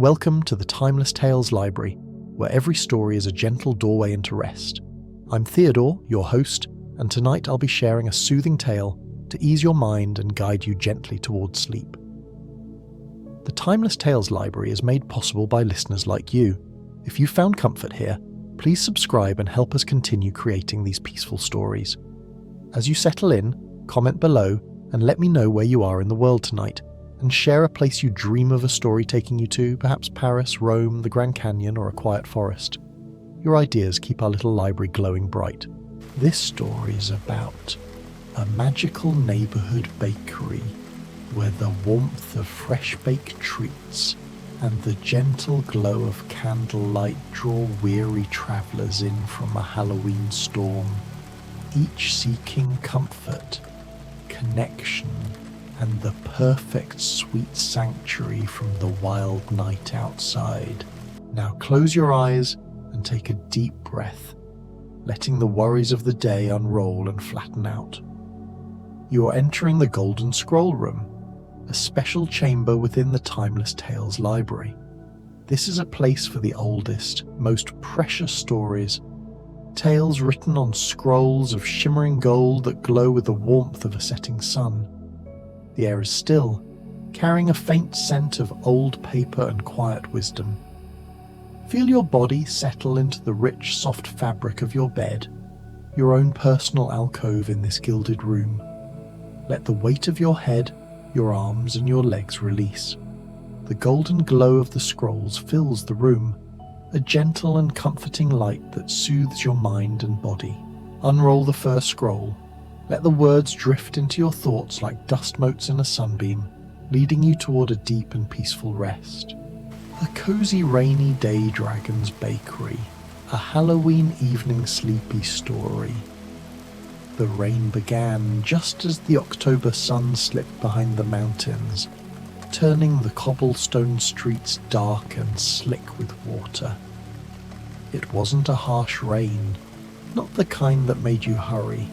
Welcome to the Timeless Tales Library, where every story is a gentle doorway into rest. I'm Theodore, your host, and tonight I'll be sharing a soothing tale to ease your mind and guide you gently towards sleep. The Timeless Tales Library is made possible by listeners like you. If you found comfort here, please subscribe and help us continue creating these peaceful stories. As you settle in, comment below and let me know where you are in the world tonight, and share a place you dream of a story taking you to, perhaps Paris, Rome, the Grand Canyon, or a quiet forest. Your ideas keep our little library glowing bright. This story is about a magical neighbourhood bakery where the warmth of fresh-baked treats and the gentle glow of candlelight draw weary travellers in from a Halloween storm, each seeking comfort, connection, and the perfect sweet sanctuary from the wild night outside. Now close your eyes and take a deep breath, letting the worries of the day unroll and flatten out. You are entering the Golden Scroll Room, a special chamber within the Timeless Tales Library. This is a place for the oldest, most precious stories, tales written on scrolls of shimmering gold that glow with the warmth of a setting sun. The air is still, carrying a faint scent of old paper and quiet wisdom. Feel your body settle into the rich, soft fabric of your bed, your own personal alcove in this gilded room. Let the weight of your head, your arms, and your legs release. The golden glow of the scrolls fills the room, a gentle and comforting light that soothes your mind and body. Unroll the first scroll. Let the words drift into your thoughts like dust motes in a sunbeam, leading you toward a deep and peaceful rest. A cozy rainy day dragon's bakery, a Halloween evening sleepy story. The rain began just as the October sun slipped behind the mountains, turning the cobblestone streets dark and slick with water. It wasn't a harsh rain, not the kind that made you hurry,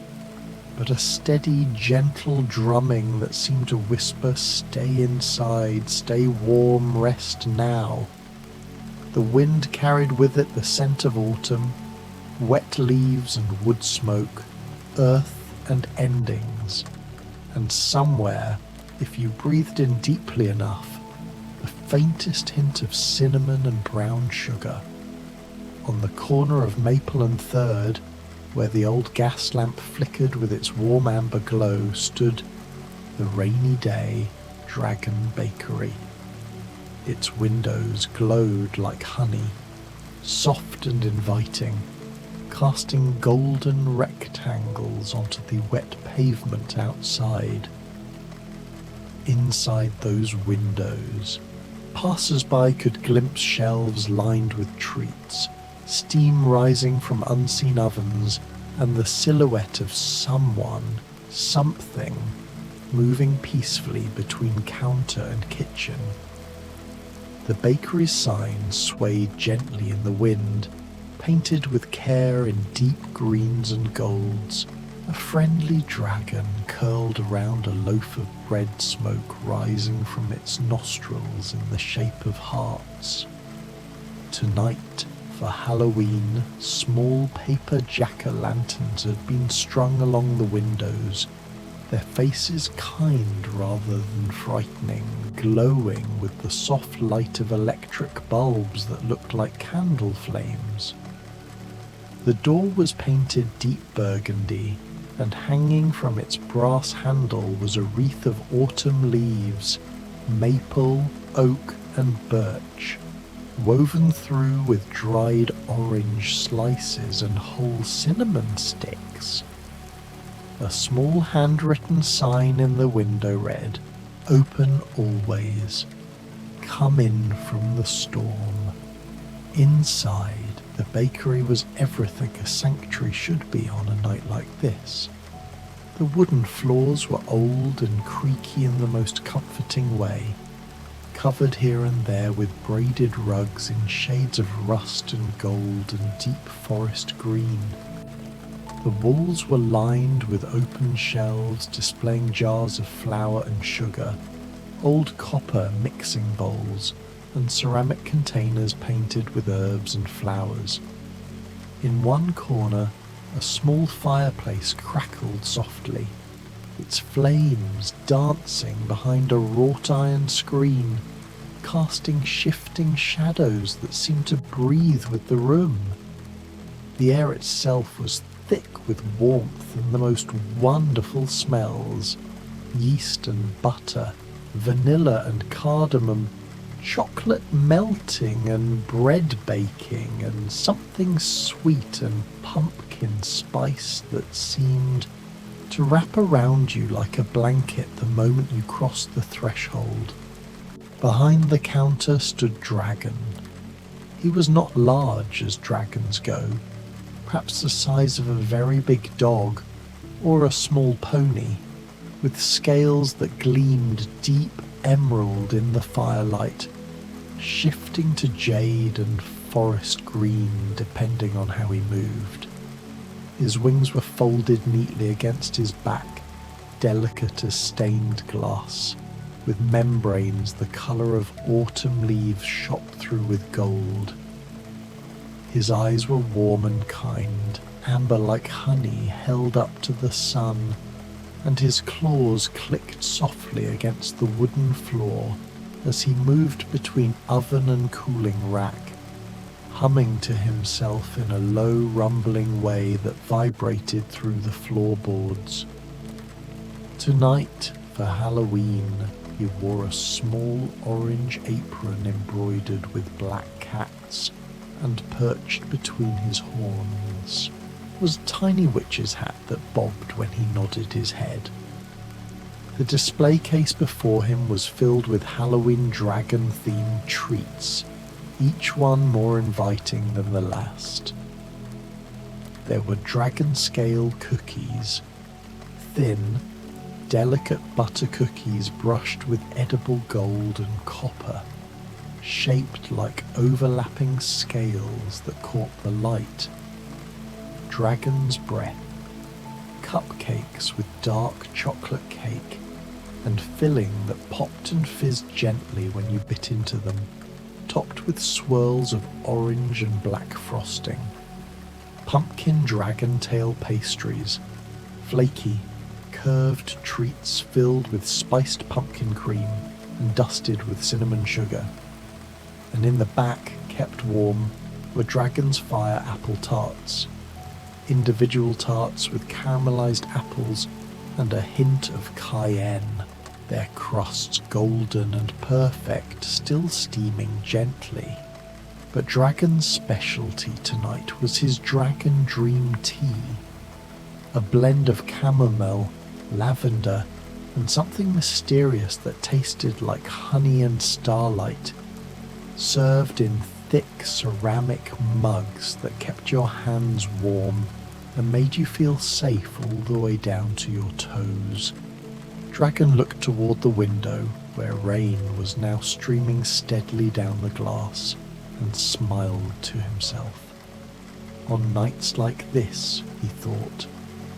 but a steady, gentle drumming that seemed to whisper, "Stay inside, stay warm, rest now." The wind carried with it the scent of autumn, wet leaves and wood smoke, earth and endings, and somewhere, if you breathed in deeply enough, the faintest hint of cinnamon and brown sugar. On the corner of Maple and Third, where the old gas lamp flickered with its warm amber glow, stood the rainy day Dragon Bakery. Its windows glowed like honey, soft and inviting, casting golden rectangles onto the wet pavement outside. Inside those windows, passers-by could glimpse shelves lined with treats, steam rising from unseen ovens, and the silhouette of someone, something, moving peacefully between counter and kitchen. The bakery's sign swayed gently in the wind, painted with care in deep greens and golds. A friendly dragon curled around a loaf of bread smoke rising from its nostrils in the shape of hearts. Tonight, for Halloween, small paper jack-o'-lanterns had been strung along the windows, their faces kind rather than frightening, glowing with the soft light of electric bulbs that looked like candle flames. The door was painted deep burgundy, and hanging from its brass handle was a wreath of autumn leaves, maple, oak, and birch, woven through with dried orange slices and whole cinnamon sticks. A small handwritten sign in the window read, "Open always. Come in from the storm." Inside, the bakery was everything a sanctuary should be on a night like this. The wooden floors were old and creaky in the most comforting way, covered here and there with braided rugs in shades of rust and gold and deep forest green. The walls were lined with open shelves displaying jars of flour and sugar, old copper mixing bowls, and ceramic containers painted with herbs and flowers. In one corner, a small fireplace crackled softly, its flames dancing behind a wrought iron screen, casting shifting shadows that seemed to breathe with the room. The air itself was thick with warmth and the most wonderful smells: yeast and butter, vanilla and cardamom, chocolate melting and bread baking, and something sweet and pumpkin spice that seemed to wrap around you like a blanket the moment you crossed the threshold. Behind the counter stood Dragon. He was not large as dragons go, perhaps the size of a very big dog or a small pony, with scales that gleamed deep emerald in the firelight, shifting to jade and forest green depending on how he moved. His wings were folded neatly against his back, delicate as stained glass, with membranes the colour of autumn leaves shot through with gold. His eyes were warm and kind, amber like honey held up to the sun, and his claws clicked softly against the wooden floor as he moved between oven and cooling rack, humming to himself in a low rumbling way that vibrated through the floorboards. Tonight, for Halloween, he wore a small orange apron embroidered with black cats, and perched between his horns was a tiny witch's hat that bobbed when he nodded his head. The display case before him was filled with Halloween dragon-themed treats, each one more inviting than the last. There were dragon scale cookies, thin, delicate butter cookies brushed with edible gold and copper, shaped like overlapping scales that caught the light. Dragon's breath, cupcakes with dark chocolate cake and filling that popped and fizzed gently when you bit into them, topped with swirls of orange and black frosting. Pumpkin dragon tail pastries, flaky, curved treats filled with spiced pumpkin cream and dusted with cinnamon sugar. And in the back, kept warm, were dragon's fire apple tarts, individual tarts with caramelized apples and a hint of cayenne, their crusts golden and perfect, still steaming gently. But Dragon's specialty tonight was his Dragon Dream Tea, a blend of chamomile, lavender, and something mysterious that tasted like honey and starlight, served in thick ceramic mugs that kept your hands warm and made you feel safe all the way down to your toes. Dragon looked toward the window, where rain was now streaming steadily down the glass, and smiled to himself. On nights like this, he thought,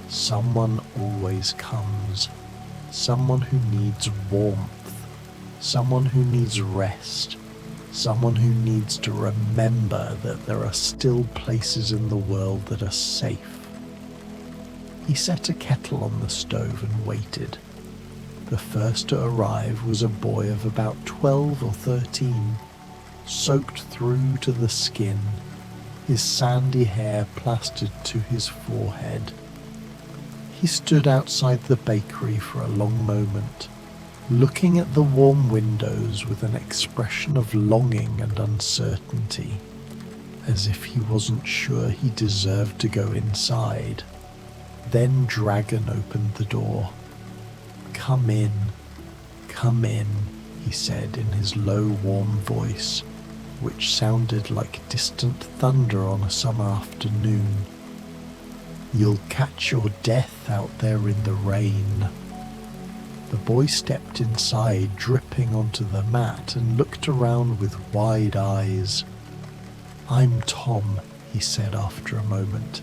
someone always comes. Someone who needs warmth. Someone who needs rest. Someone who needs to remember that there are still places in the world that are safe. He set a kettle on the stove and waited. The first to arrive was a boy of about 12 or 13, soaked through to the skin, his sandy hair plastered to his forehead. He stood outside the bakery for a long moment, looking at the warm windows with an expression of longing and uncertainty, as if he wasn't sure he deserved to go inside. Then Dragon opened the door. "Come in, he said in his low, warm voice, which sounded like distant thunder on a summer afternoon. "You'll catch your death out there in the rain." The boy stepped inside, dripping onto the mat, and looked around with wide eyes. "I'm Tom," he said after a moment,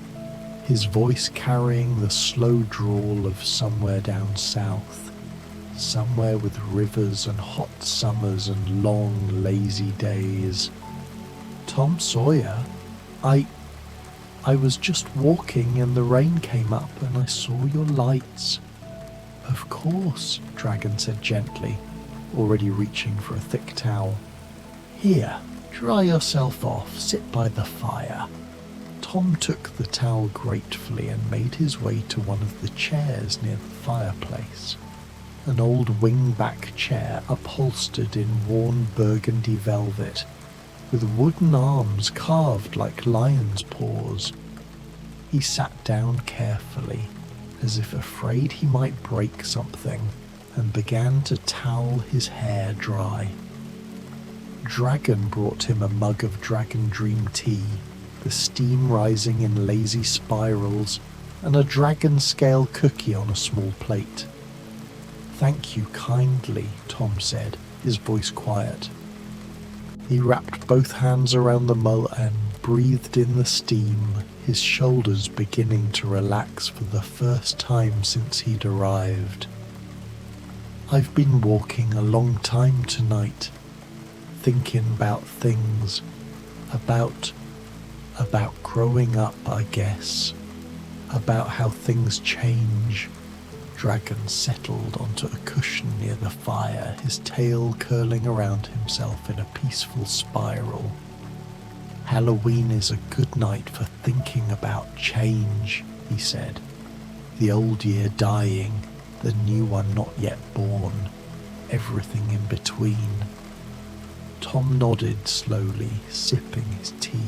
his voice carrying the slow drawl of somewhere down south. somewhere with rivers and hot summers and long, lazy days. Tom Sawyer, I was just walking and the rain came up and I saw your lights. Of course, Dragon said gently, already reaching for a thick towel. Here, dry yourself off, sit by the fire. Tom took the towel gratefully and made his way to one of the chairs near the fireplace. An old wing-back chair upholstered in worn burgundy velvet, with wooden arms carved like lion's paws. He sat down carefully, as if afraid he might break something, and began to towel his hair dry. Dragon brought him a mug of Dragon Dream tea, the steam rising in lazy spirals, and a dragon scale cookie on a small plate. Thank you kindly, Tom said, his voice quiet. He wrapped both hands around the mull and breathed in the steam, his shoulders beginning to relax for the first time since he'd arrived. I've been walking a long time tonight, thinking about things, about growing up, I guess, about how things change. Dragon settled onto a cushion near the fire, his tail curling around himself in a peaceful spiral. Halloween is a good night for thinking about change, he said. The old year dying, the new one not yet born, everything in between. Tom nodded slowly, sipping his tea.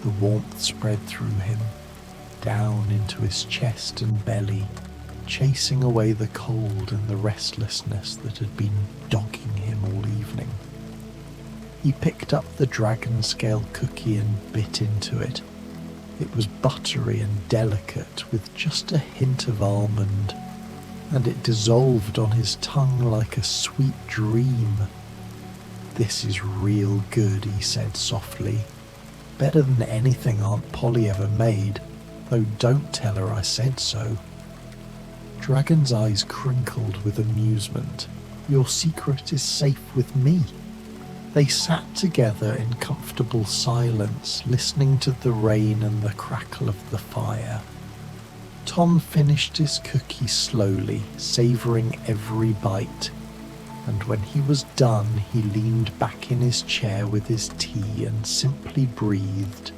The warmth spread through him, down into his chest and belly, chasing away the cold and the restlessness that had been dogging him all evening. He picked up the dragon scale cookie and bit into it. It was buttery and delicate, with just a hint of almond, and it dissolved on his tongue like a sweet dream. This is real good, he said softly. Better than anything Aunt Polly ever made, though don't tell her I said so. Dragon's eyes crinkled with amusement. Your secret is safe with me. They sat together in comfortable silence, listening to the rain and the crackle of the fire. Tom finished his cookie slowly, savouring every bite, and when he was done, he leaned back in his chair with his tea and simply breathed.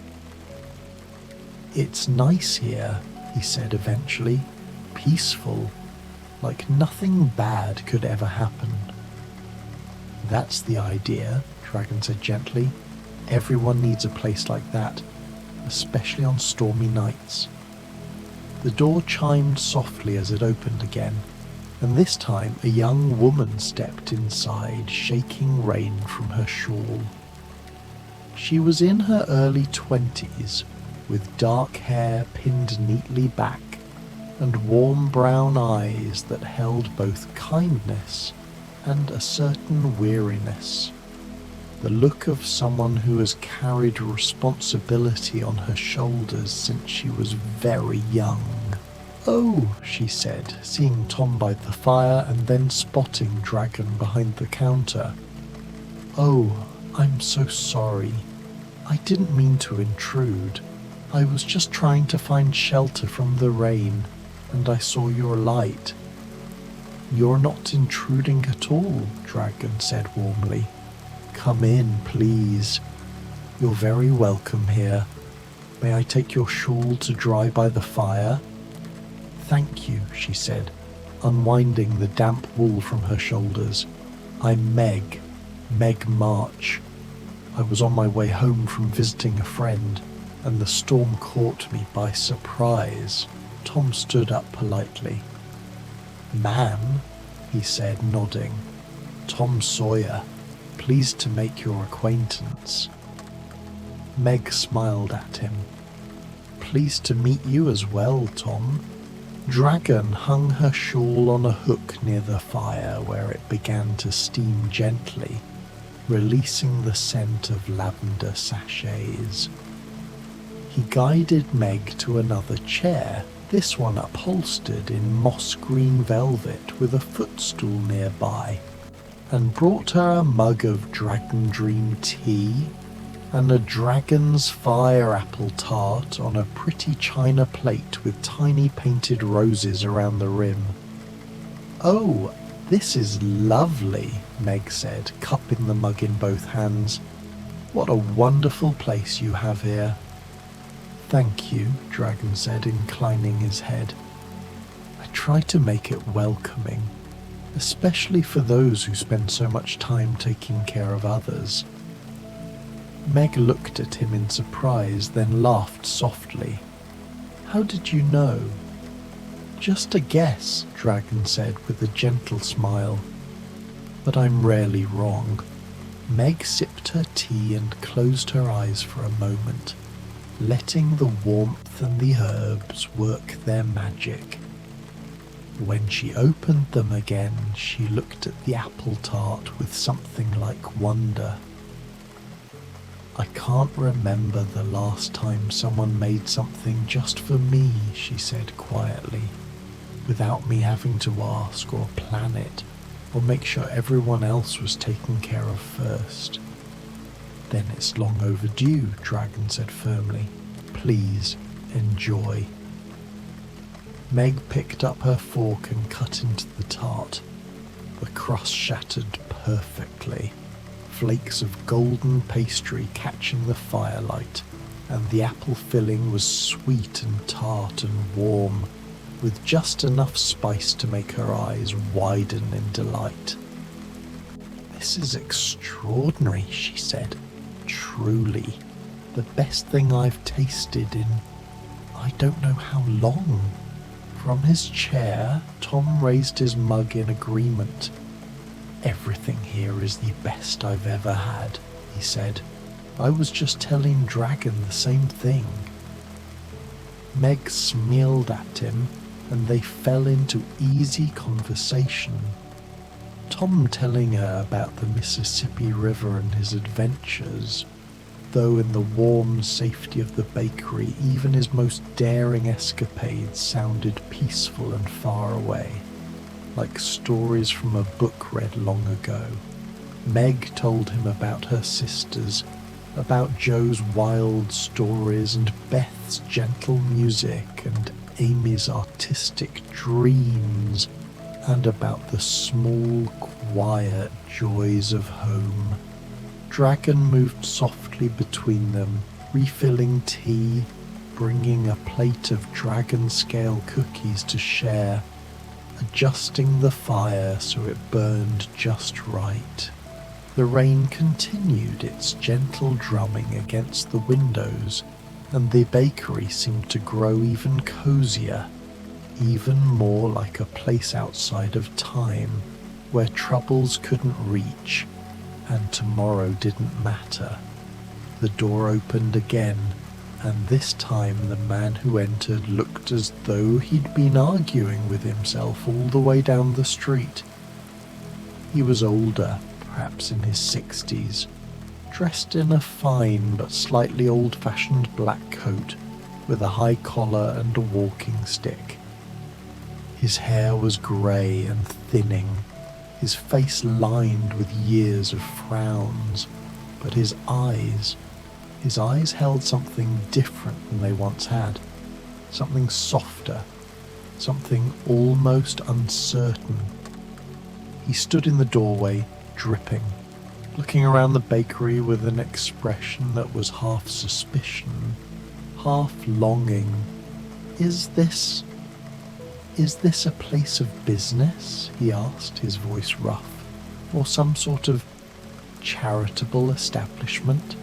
It's nice here, he said eventually. Peaceful, like nothing bad could ever happen. That's the idea, Dragon said gently. Everyone needs a place like that, especially on stormy nights. The door chimed softly as it opened again, and this time a young woman stepped inside, shaking rain from her shawl. She was in her early 20s, with dark hair pinned neatly back, and warm brown eyes that held both kindness and a certain weariness. The look of someone who has carried responsibility on her shoulders since she was very young. Oh, she said, seeing Tom by the fire and then spotting Dragon behind the counter. Oh, I'm so sorry. I didn't mean to intrude. I was just trying to find shelter from the rain, and I saw your light. You're not intruding at all, Dragon said warmly. Come in, please. You're very welcome here. May I take your shawl to dry by the fire? Thank you, she said, unwinding the damp wool from her shoulders. I'm Meg March. I was on my way home from visiting a friend, and the storm caught me by surprise. Tom stood up politely. Ma'am, he said, nodding. Tom Sawyer, pleased to make your acquaintance. Meg smiled at him. Pleased to meet you as well, Tom. Dragon hung her shawl on a hook near the fire where it began to steam gently, releasing the scent of lavender sachets. He guided Meg to another chair, this one upholstered in moss green velvet with a footstool nearby, and brought her a mug of dragon dream tea and a dragon's fire apple tart on a pretty china plate with tiny painted roses around the rim. "Oh, this is lovely," Meg said, cupping the mug in both hands. "What a wonderful place you have here." "Thank you," Dragon said, inclining his head. "I try to make it welcoming, especially for those who spend so much time taking care of others." Meg looked at him in surprise, then laughed softly. "How did you know?" "Just a guess," Dragon said with a gentle smile. "But I'm rarely wrong." Meg sipped her tea and closed her eyes for a moment, letting the warmth and the herbs work their magic. When she opened them again, she looked at the apple tart with something like wonder. "I can't remember the last time someone made something just for me," she said quietly, "without me having to ask or plan it, or make sure everyone else was taken care of first." "Then it's long overdue," Dragon said firmly. "Please, enjoy." Meg picked up her fork and cut into the tart. The crust shattered perfectly, flakes of golden pastry catching the firelight, and the apple filling was sweet and tart and warm, with just enough spice to make her eyes widen in delight. "This is extraordinary," she said. "Truly, the best thing I've tasted in I don't know how long." From his chair, Tom raised his mug in agreement. "Everything here is the best I've ever had," he said. "I was just telling Dragon the same thing." Meg smiled at him, and they fell into easy conversation. Tom telling her about the Mississippi River and his adventures, though in the warm safety of the bakery even his most daring escapades sounded peaceful and far away, like stories from a book read long ago. Meg told him about her sisters, about Joe's wild stories and Beth's gentle music and Amy's artistic dreams, and about the small, quiet joys of home. Dragon moved softly between them, refilling tea, bringing a plate of dragon-scale cookies to share, adjusting the fire so it burned just right. The rain continued its gentle drumming against the windows, and the bakery seemed to grow even cozier, even more like a place outside of time, where troubles couldn't reach, and tomorrow didn't matter. The door opened again, and this time the man who entered looked as though he'd been arguing with himself all the way down the street. He was older, perhaps in his 60s, dressed in a fine but slightly old-fashioned black coat with a high collar and a walking stick. His hair was grey and thinning, his face lined with years of frowns, but his eyes held something different than they once had, something softer, something almost uncertain. He stood in the doorway, dripping, looking around the bakery with an expression that was half suspicion, half longing. Is this a place of business?" he asked, his voice rough. "Or some sort of charitable establishment?"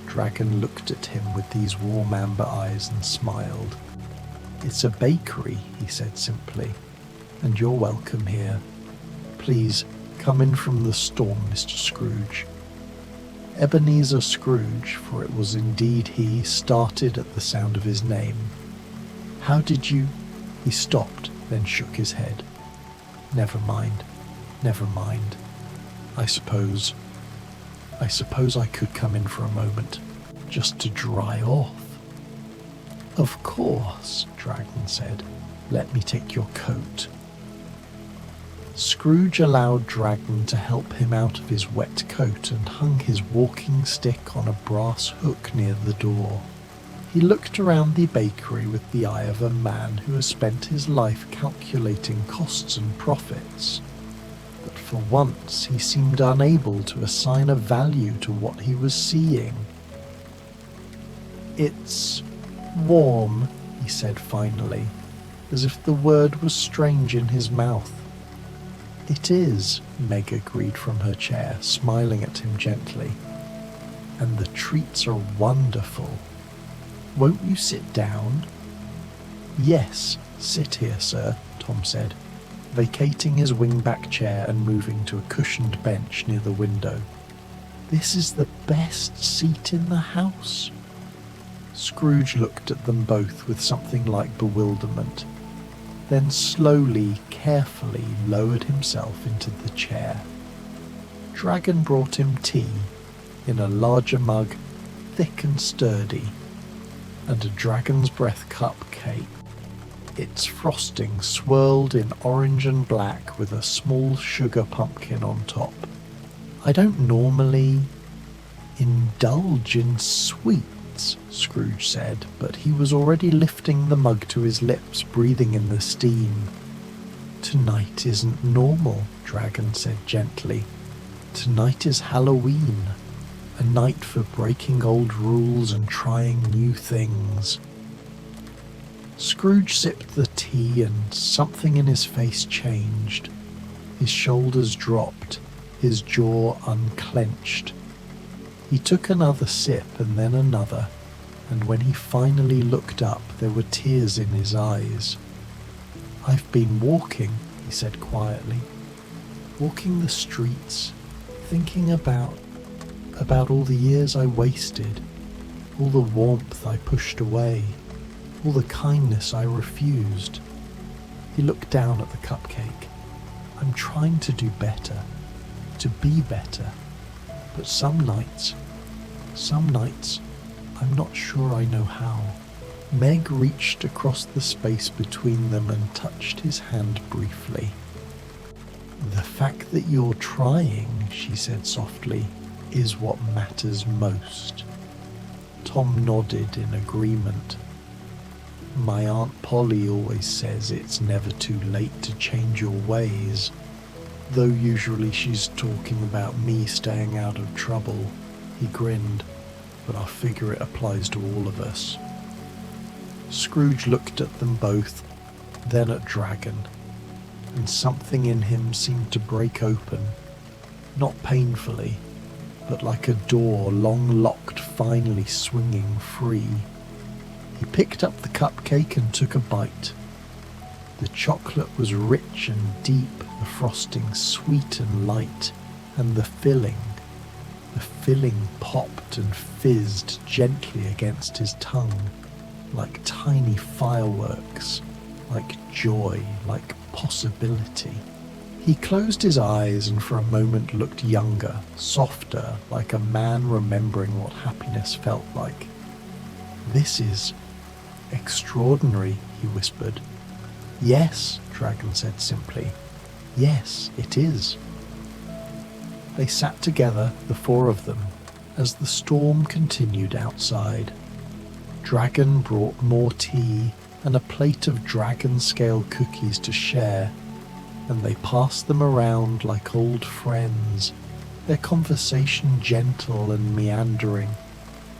Dragon looked at him with these warm amber eyes and smiled. "It's a bakery," he said simply, "and you're welcome here. Please, come in from the storm, Mr. Scrooge." Ebenezer Scrooge, for it was indeed he, started at the sound of his name. "How did you—" He stopped, then shook his head. Never mind. I suppose I could come in for a moment, just to dry off." "Of course," Dragon said. "Let me take your coat." Scrooge allowed Dragon to help him out of his wet coat and hung his walking stick on a brass hook near the door. He looked around the bakery with the eye of a man who has spent his life calculating costs and profits. But for once he seemed unable to assign a value to what he was seeing. "It's warm," he said finally, as if the word was strange in his mouth. "It is," Meg agreed from her chair, smiling at him gently. "And the treats are wonderful. Won't you sit down?" "Yes, sit here, sir," Tom said, vacating his wingback chair and moving to a cushioned bench near the window. "This is the best seat in the house." Scrooge looked at them both with something like bewilderment, then slowly, carefully lowered himself into the chair. Dragon brought him tea, in a larger mug, thick and sturdy, and a dragon's breath cupcake, its frosting swirled in orange and black with a small sugar pumpkin on top. "I don't normally indulge in sweets," Scrooge said, but he was already lifting the mug to his lips, breathing in the steam. "Tonight isn't normal," Dragon said gently. "Tonight is Halloween, a night for breaking old rules and trying new things." Scrooge sipped the tea and something in his face changed. His shoulders dropped, his jaw unclenched. He took another sip and then another, and when he finally looked up, there were tears in his eyes. "I've been walking," he said quietly, "walking the streets, thinking about all the years I wasted, all the warmth I pushed away, all the kindness I refused." He looked down at the cupcake. "I'm trying to do better, to be better, but some nights, I'm not sure I know how." Meg reached across the space between them and touched his hand briefly. "The fact that you're trying," she said softly, "is what matters most." Tom nodded in agreement. "My Aunt Polly always says it's never too late to change your ways, though usually she's talking about me staying out of trouble." He grinned. "But I figure it applies to all of us." Scrooge looked at them both, then at Dragon, and something in him seemed to break open, not painfully, but like a door long locked finally swinging free. He picked up the cupcake and took a bite. The chocolate was rich and deep, the frosting sweet and light, and the filling popped and fizzed gently against his tongue, like tiny fireworks, like joy, like possibility. He closed his eyes and for a moment looked younger, softer, like a man remembering what happiness felt like. "This is extraordinary," he whispered. "Yes," Dragon said simply. "Yes, it is." They sat together, the four of them, as the storm continued outside. Dragon brought more tea and a plate of dragon-scale cookies to share, and they passed them around like old friends, their conversation gentle and meandering,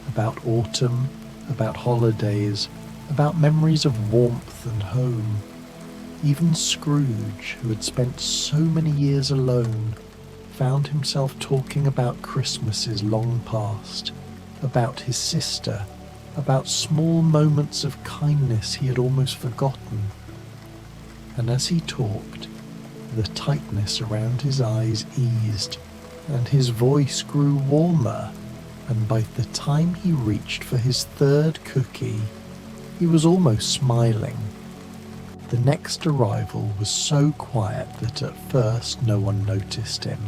about autumn, about holidays, about memories of warmth and home. Even Scrooge, who had spent so many years alone, found himself talking about Christmases long past, about his sister, about small moments of kindness he had almost forgotten. And as he talked, the tightness around his eyes eased, and his voice grew warmer, and by the time he reached for his third cookie, he was almost smiling. The next arrival was so quiet that at first no one noticed him.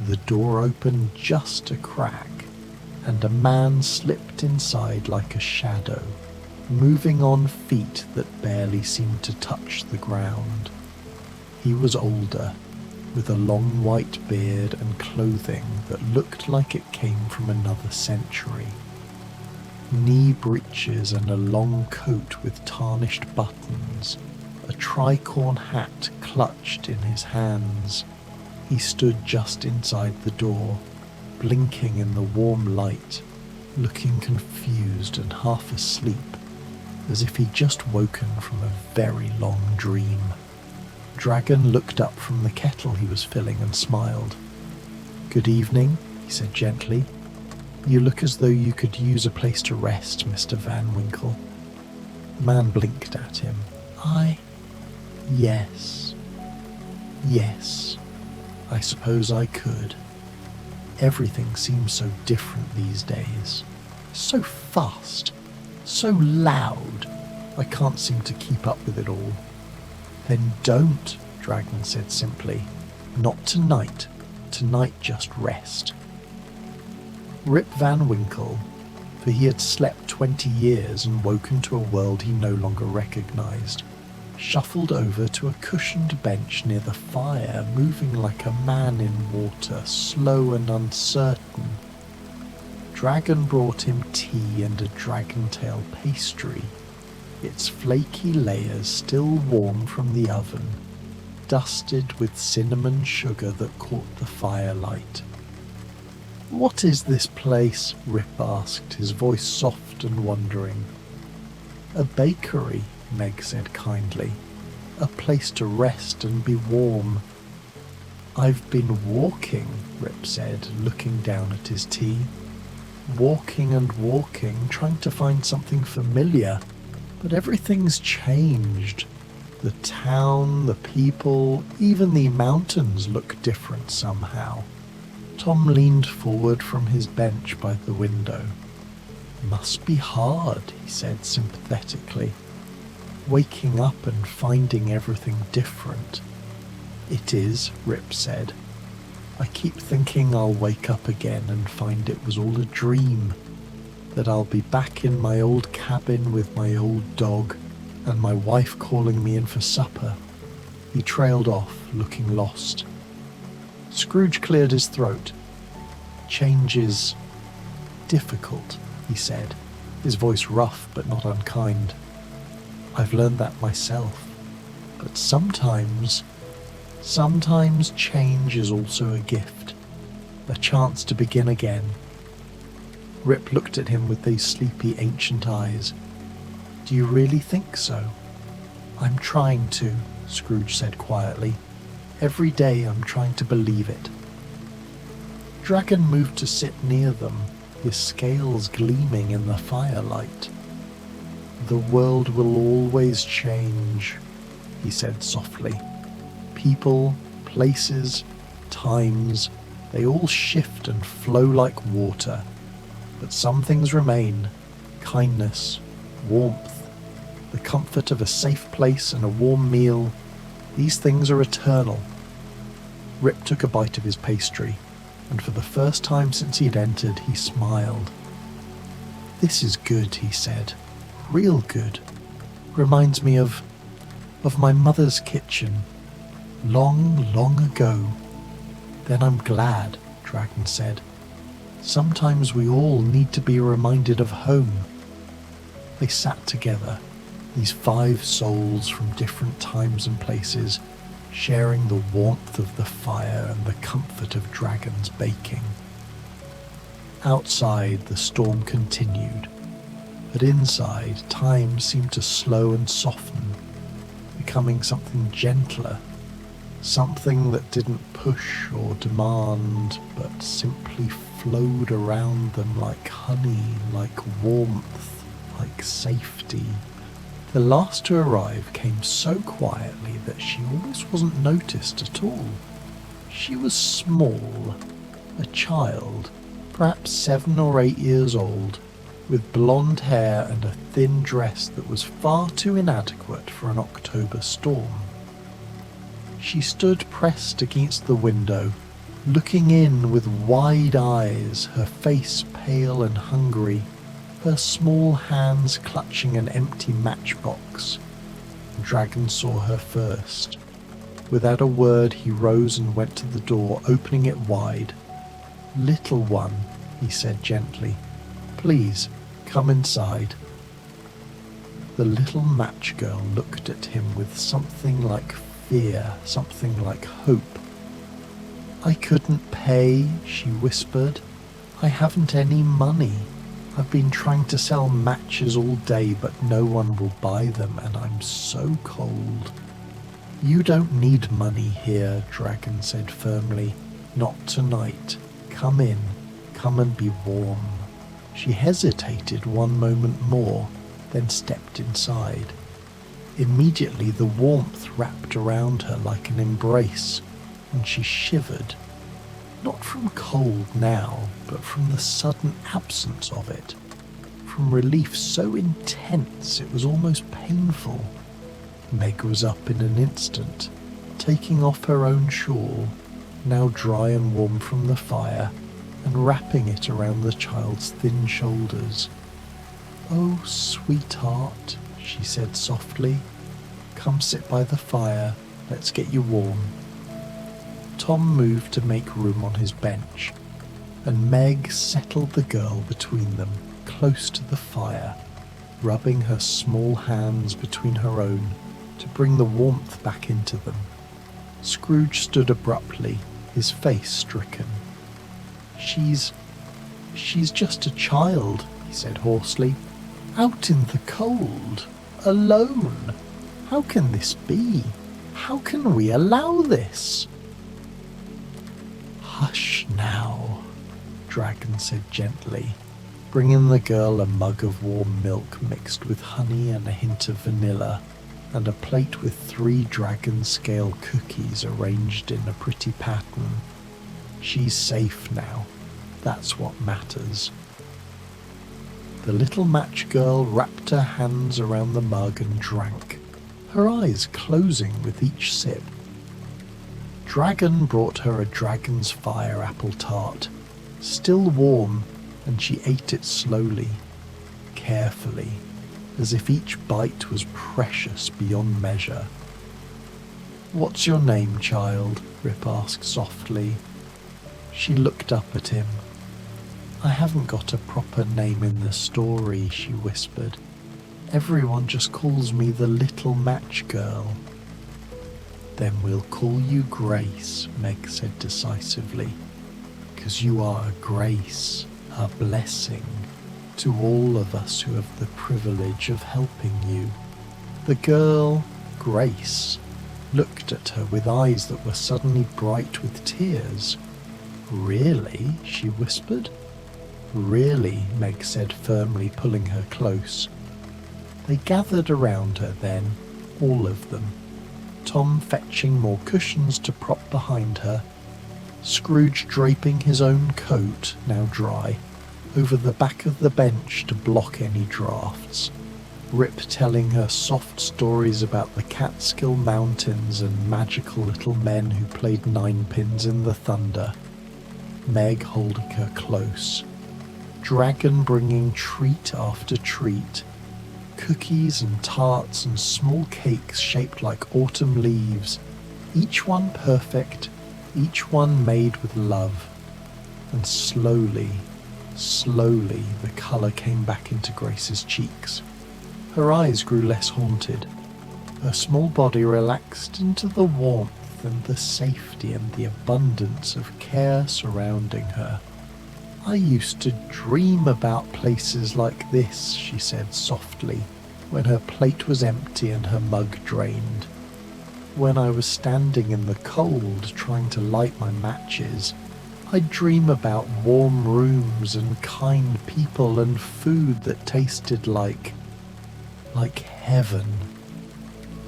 The door opened just a crack, and a man slipped inside like a shadow, moving on feet that barely seemed to touch the ground. He was older, with a long white beard and clothing that looked like it came from another century. Knee breeches and a long coat with tarnished buttons, a tricorn hat clutched in his hands. He stood just inside the door, blinking in the warm light, looking confused and half asleep, as if he'd just woken from a very long dream. Dragon looked up from the kettle he was filling and smiled. "Good evening," he said gently. "You look as though you could use a place to rest, Mr. Van Winkle." The man blinked at him. Yes, I suppose I could. Everything seems so different these days. So fast, so loud, I can't seem to keep up with it all." "Then don't," Dragon said simply. "Not tonight. Tonight just rest." Rip Van Winkle, for he had slept 20 years and woken to a world he no longer recognized, shuffled over to a cushioned bench near the fire, moving like a man in water, slow and uncertain. Dragon brought him tea and a dragon-tail pastry, its flaky layers still warm from the oven, dusted with cinnamon sugar that caught the firelight. "What is this place?" Rip asked, his voice soft and wondering. "A bakery," Meg said kindly. "A place to rest and be warm." "I've been walking," Rip said, looking down at his tea. "Walking and walking, trying to find something familiar. But everything's changed. The town, the people, even the mountains look different somehow." Tom leaned forward from his bench by the window. "Must be hard," he said sympathetically. "Waking up and finding everything different." "It is," Rip said. "I keep thinking I'll wake up again and find it was all a dream. That I'll be back in my old cabin with my old dog and my wife calling me in for supper." He trailed off, looking lost. Scrooge cleared his throat. "Change is difficult," he said, his voice rough but not unkind. "I've learned that myself. But sometimes change is also a gift, a chance to begin again." Rip looked at him with those sleepy ancient eyes. "Do you really think so?" "I'm trying to," Scrooge said quietly. "Every day I'm trying to believe it." Dragon moved to sit near them, his scales gleaming in the firelight. "The world will always change," he said softly. "People, places, times, they all shift and flow like water. But some things remain: kindness, warmth, the comfort of a safe place and a warm meal. These things are eternal." Rip took a bite of his pastry, and for the first time since he'd entered, he smiled. "This is good," he said. "Real good. Reminds me of my mother's kitchen. Long, long ago." "Then I'm glad," Dragon said. "Sometimes we all need to be reminded of home." They sat together, these 5 souls from different times and places, sharing the warmth of the fire and the comfort of Dragon's baking. Outside, the storm continued, but inside, time seemed to slow and soften, becoming something gentler, something that didn't push or demand, but simply flowed around them like honey, like warmth, like safety. The last to arrive came so quietly that she almost wasn't noticed at all. She was small, a child, perhaps 7 or 8 years old, with blonde hair and a thin dress that was far too inadequate for an October storm. She stood pressed against the window, looking in with wide eyes, her face pale and hungry. her small hands clutching an empty matchbox. Dragon saw her first. Without a word, he rose and went to the door, opening it wide. "Little one," he said gently, "please, come inside." The little match girl looked at him with something like fear, something like hope. "I couldn't pay," she whispered. "I haven't any money. I've been trying to sell matches all day, but no one will buy them, and I'm so cold." "You don't need money here," Dragon said firmly. "Not tonight. Come in. Come and be warm." She hesitated one moment more, then stepped inside. Immediately the warmth wrapped around her like an embrace, and she shivered. Not from cold now, but from the sudden absence of it. From relief so intense it was almost painful. Meg was up in an instant, taking off her own shawl, now dry and warm from the fire, and wrapping it around the child's thin shoulders. "Oh, sweetheart," she said softly, "come sit by the fire, let's get you warm." Tom moved to make room on his bench, and Meg settled the girl between them, close to the fire, rubbing her small hands between her own to bring the warmth back into them. Scrooge stood abruptly, his face stricken. She's just a child," he said hoarsely. "Out in the cold, alone. How can this be? How can we allow this?" "Hush now," Dragon said gently, bringing the girl a mug of warm milk mixed with honey and a hint of vanilla, and a plate with 3 dragon scale cookies arranged in a pretty pattern. "She's safe now. That's what matters." The little match girl wrapped her hands around the mug and drank, her eyes closing with each sip. Dragon brought her a dragon's fire apple tart, still warm, and she ate it slowly, carefully, as if each bite was precious beyond measure. "What's your name, child?" Rip asked softly. She looked up at him. "I haven't got a proper name in the story," she whispered. "Everyone just calls me the little match girl." "Then we'll call you Grace," Meg said decisively, "'cause you are a grace, a blessing, to all of us who have the privilege of helping you." The girl, Grace, looked at her with eyes that were suddenly bright with tears. "Really?" she whispered. "Really," Meg said firmly, pulling her close. They gathered around her then, all of them, Tom fetching more cushions to prop behind her, Scrooge draping his own coat, now dry, over the back of the bench to block any draughts, Rip telling her soft stories about the Catskill Mountains and magical little men who played ninepins in the thunder, Meg holding her close, Dragon bringing treat after treat, cookies and tarts and small cakes shaped like autumn leaves, each one perfect, each one made with love. And slowly, slowly the colour came back into Grace's cheeks. Her eyes grew less haunted. Her small body relaxed into the warmth and the safety and the abundance of care surrounding her. "I used to dream about places like this," she said softly, when her plate was empty and her mug drained. "When I was standing in the cold trying to light my matches, I'd dream about warm rooms and kind people and food that tasted like heaven."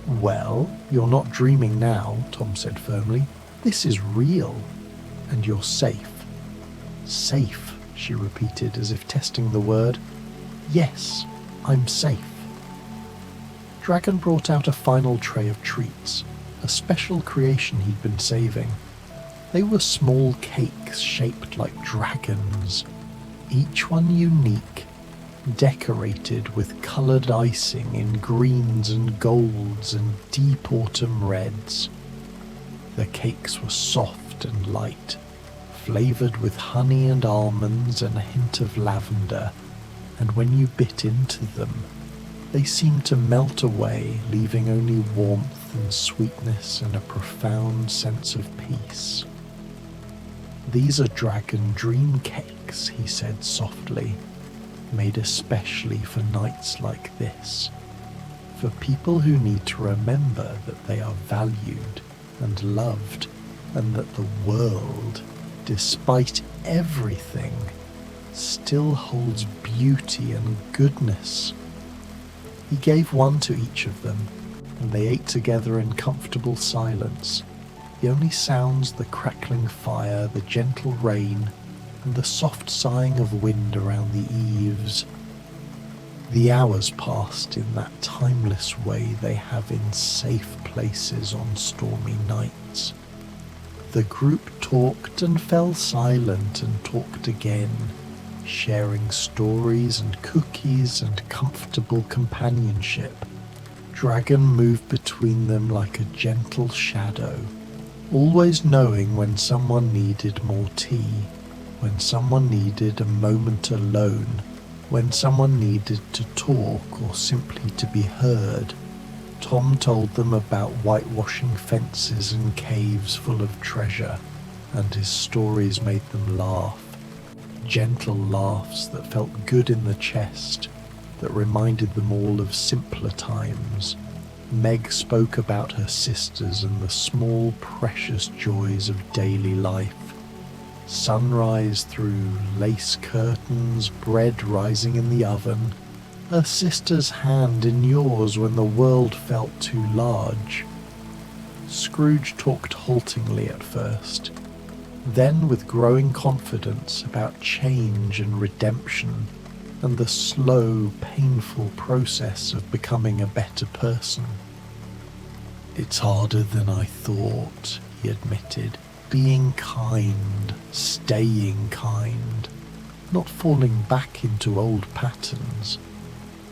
"Well, you're not dreaming now," Tom said firmly. "This is real, and you're safe." "Safe," she repeated, as if testing the word. "Yes, I'm safe." Dragon brought out a final tray of treats, a special creation he'd been saving. They were small cakes shaped like dragons, each one unique, decorated with coloured icing in greens and golds and deep autumn reds. The cakes were soft and light, flavoured with honey and almonds and a hint of lavender, and when you bit into them, they seemed to melt away, leaving only warmth and sweetness and a profound sense of peace. "These are dragon dream cakes," he said softly, "made especially for nights like this, for people who need to remember that they are valued and loved, and that the world, despite everything, still holds beauty and goodness." He gave one to each of them, and they ate together in comfortable silence, the only sounds the crackling fire, the gentle rain, and the soft sighing of wind around the eaves. The hours passed in that timeless way they have in safe places on stormy nights. The group talked and fell silent and talked again, sharing stories and cookies and comfortable companionship. Dragon moved between them like a gentle shadow, always knowing when someone needed more tea, when someone needed a moment alone, when someone needed to talk or simply to be heard. Tom told them about whitewashing fences and caves full of treasure, and his stories made them laugh. Gentle laughs that felt good in the chest, that reminded them all of simpler times. Meg spoke about her sisters and the small, precious joys of daily life. Sunrise through lace curtains, bread rising in the oven, her sister's hand in yours when the world felt too large. Scrooge talked haltingly at first, then with growing confidence about change and redemption and the slow, painful process of becoming a better person. "It's harder than I thought," he admitted. "Being kind, staying kind, not falling back into old patterns.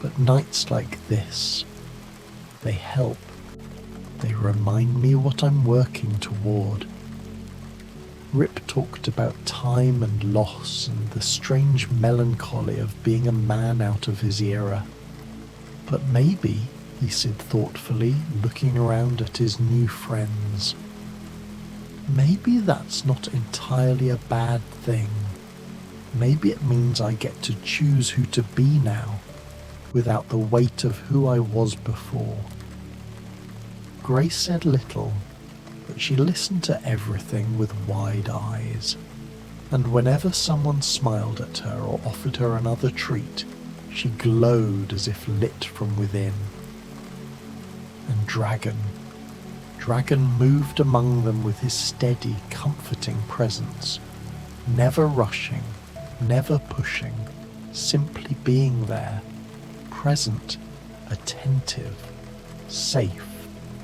But nights like this, they help. They remind me what I'm working toward." Rip talked about time and loss and the strange melancholy of being a man out of his era. "But maybe," he said thoughtfully, looking around at his new friends, "maybe that's not entirely a bad thing. Maybe it means I get to choose who to be now, without the weight of who I was before." Grace said little, but she listened to everything with wide eyes, and whenever someone smiled at her or offered her another treat, she glowed as if lit from within. And Dragon moved among them with his steady, comforting presence, never rushing, never pushing, simply being there, present, attentive, safe.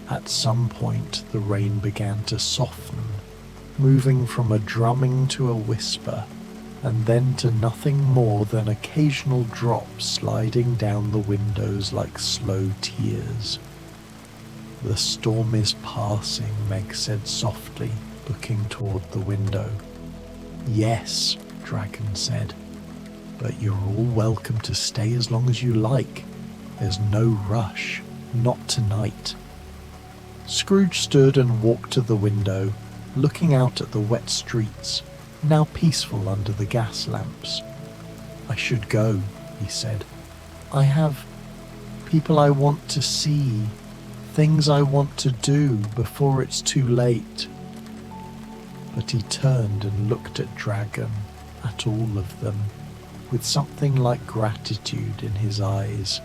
At some point the rain began to soften, moving from a drumming to a whisper, and then to nothing more than occasional drops sliding down the windows like slow tears. "The storm is passing," Meg said softly, looking toward the window. "Yes," Dragon said, "but you're all welcome to stay as long as you like. There's no rush, not tonight." Scrooge stood and walked to the window, looking out at the wet streets, now peaceful under the gas lamps. "I should go," he said. "I have people I want to see, things I want to do before it's too late." But he turned and looked at Dragon, at all of them, with something like gratitude in his eyes.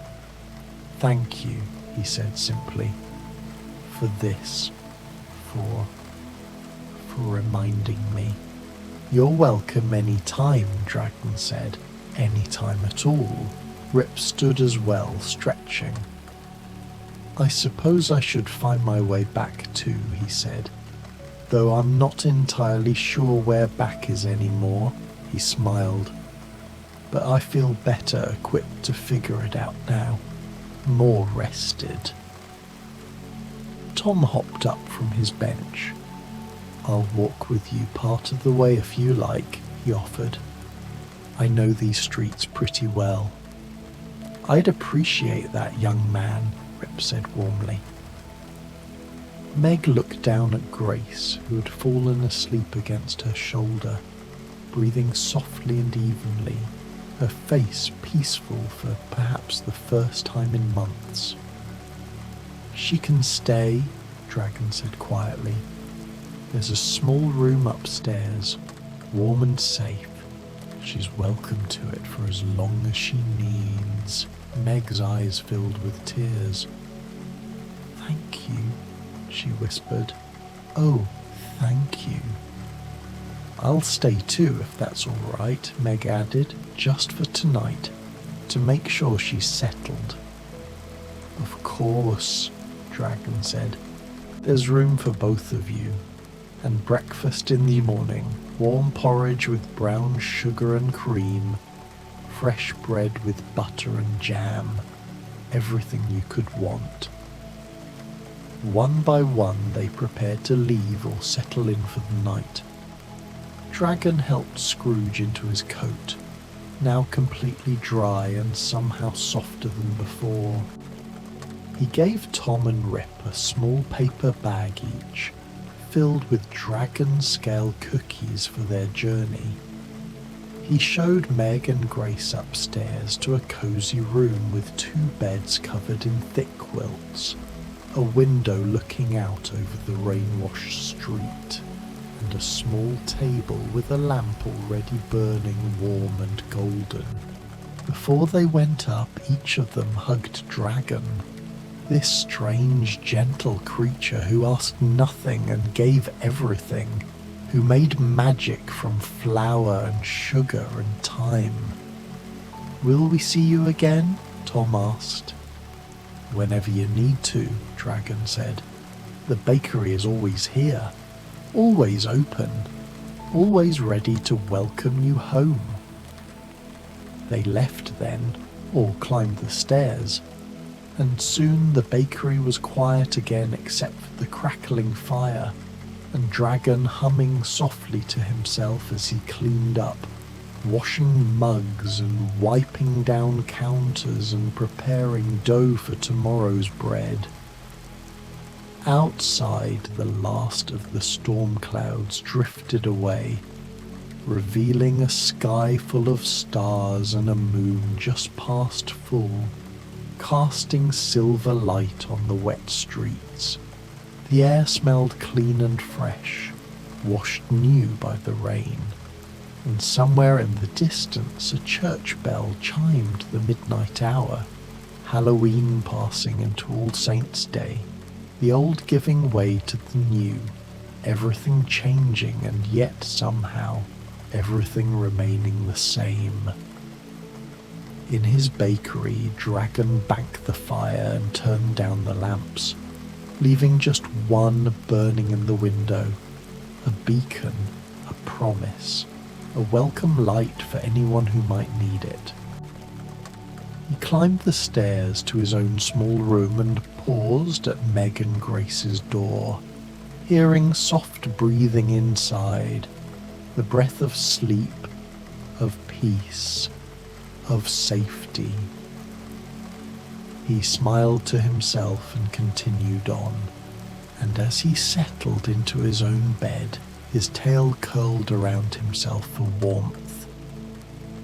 "Thank you," he said simply, "for this, for reminding me." "You're welcome any time," Dragon said. "Any time at all." Rip stood as well, stretching. "I suppose I should find my way back too," he said, "though I'm not entirely sure where back is anymore." He smiled. but I feel better equipped to figure it out now. More rested. Tom hopped up from his bench. I'll walk with you part of the way if you like, he offered. I know these streets pretty well. I'd appreciate that, young man, Rip said warmly. Meg looked down at Grace, who had fallen asleep against her shoulder, breathing softly and evenly, her face peaceful for perhaps the first time in months. She can stay, Dragon said quietly. There's a small room upstairs, warm and safe. She's welcome to it for as long as she needs. Meg's eyes filled with tears. Thank you, she whispered. Oh, thank you. I'll stay too, if that's all right, Meg added, just for tonight, to make sure she's settled. Of course, Dragon said. There's room for both of you. And breakfast in the morning, warm porridge with brown sugar and cream, fresh bread with butter and jam, everything you could want. One by one they prepared to leave or settle in for the night. Dragon helped Scrooge into his coat, now completely dry and somehow softer than before. He gave Tom and Rip a small paper bag each, filled with dragon-scale cookies for their journey. He showed Meg and Grace upstairs to a cozy room with 2 beds covered in thick quilts, a window looking out over the rain-washed street, and a small table with a lamp already burning warm and golden. Before they went up, each of them hugged Dragon, this strange, gentle creature who asked nothing and gave everything, who made magic from flour and sugar and time. Will we see you again? Tom asked. Whenever you need to, Dragon said. The bakery is always here, always open, always ready to welcome you home. They left then, or climbed the stairs, and soon the bakery was quiet again except for the crackling fire, and Dragon humming softly to himself as he cleaned up, washing mugs and wiping down counters and preparing dough for tomorrow's bread. Outside, the last of the storm clouds drifted away, revealing a sky full of stars and a moon just past full, casting silver light on the wet streets. The air smelled clean and fresh, washed new by the rain, and somewhere in the distance a church bell chimed the midnight hour, Halloween passing into All Saints' Day, the old giving way to the new, everything changing and yet somehow everything remaining the same. In his bakery, Dragon banked the fire and turned down the lamps, leaving just one burning in the window, a beacon, a promise, a welcome light for anyone who might need it. He climbed the stairs to his own small room and paused at Meg and Grace's door, hearing soft breathing inside, the breath of sleep, of peace, of safety. He smiled to himself and continued on, and as he settled into his own bed, his tail curled around himself for warmth.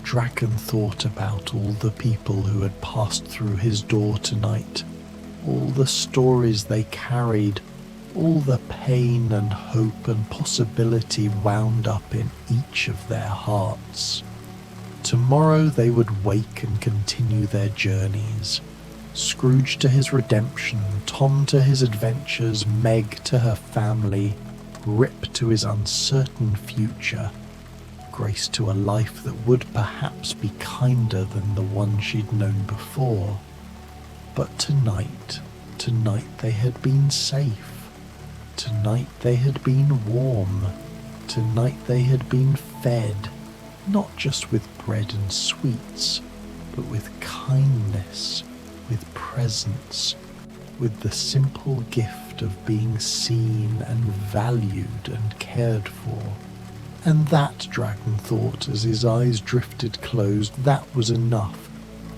Dragon thought about all the people who had passed through his door tonight, all the stories they carried, all the pain and hope and possibility wound up in each of their hearts. Tomorrow they would wake and continue their journeys. Scrooge to his redemption, Tom to his adventures, Meg to her family, Rip to his uncertain future, Grace to a life that would perhaps be kinder than the one she'd known before. But tonight they had been safe. Tonight they had been warm. Tonight they had been fed. not just with bread and sweets, but with kindness, with presence, with the simple gift of being seen and valued and cared for. And that, Dragon thought as his eyes drifted closed, that was enough.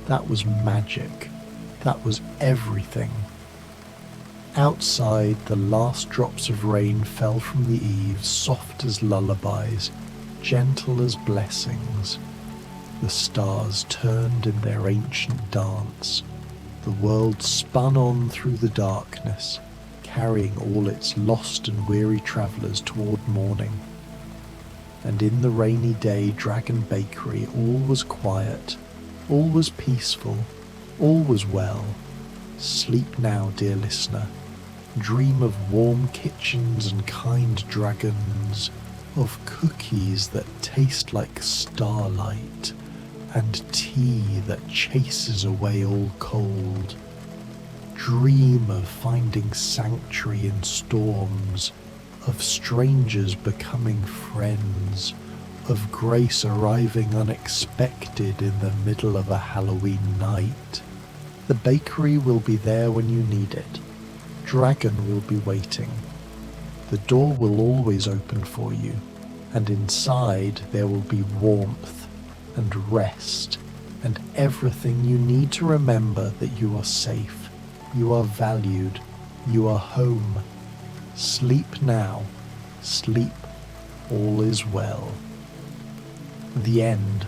That was magic. That was everything. Outside, the last drops of rain fell from the eaves, soft as lullabies, gentle as blessings. The stars turned in their ancient dance. The world spun on through the darkness, carrying all its lost and weary travellers toward morning. And in the rainy day Dragon Bakery all was quiet, all was peaceful, all was well. Sleep now, dear listener. Dream of warm kitchens and kind dragons, of cookies that taste like starlight, and tea that chases away all cold. Dream of finding sanctuary in storms, of strangers becoming friends, of grace arriving unexpected in the middle of a Halloween night. The bakery will be there when you need it. Dragon will be waiting. The door will always open for you, and inside there will be warmth and rest and everything you need to remember that you are safe, you are valued, you are home. Sleep now, sleep, all is well. The end.